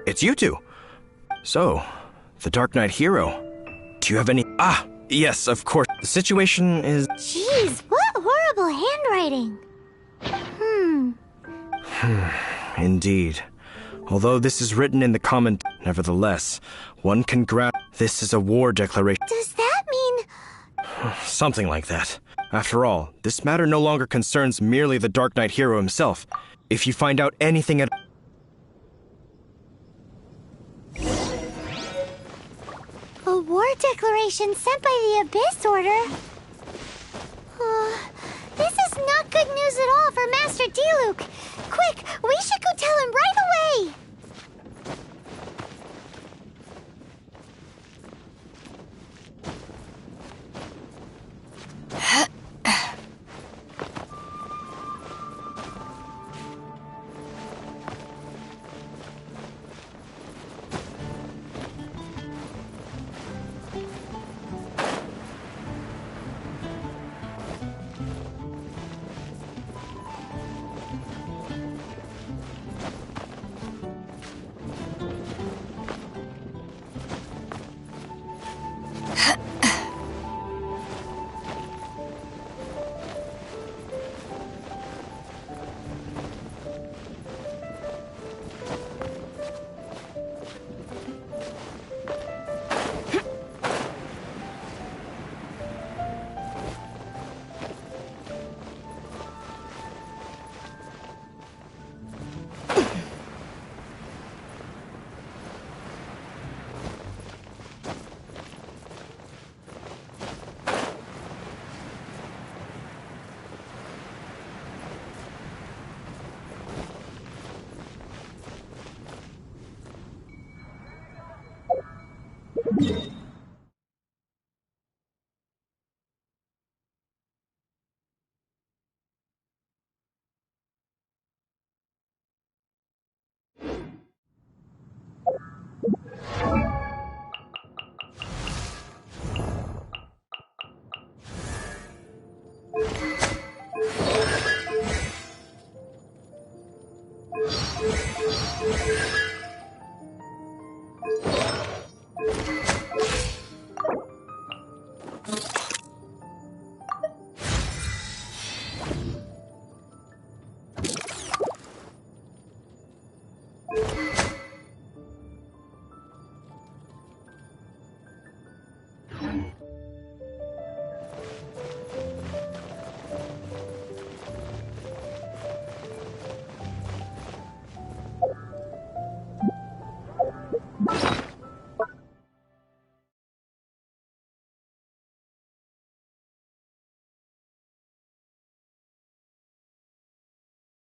it's you two. So, the Dark Knight hero. Do you have any... Ah, yes, of course. The situation is... Jeez, what horrible handwriting. Indeed. Although this is written in the common... Nevertheless, one can grab... This is a war declaration. Does that mean... Something like that. After all, this matter no longer concerns merely the Dark Knight hero himself. If you find out anything at... A war declaration sent by the Abyss Order? This is not good news at all for Master Diluc. Quick, we should go tell him right away!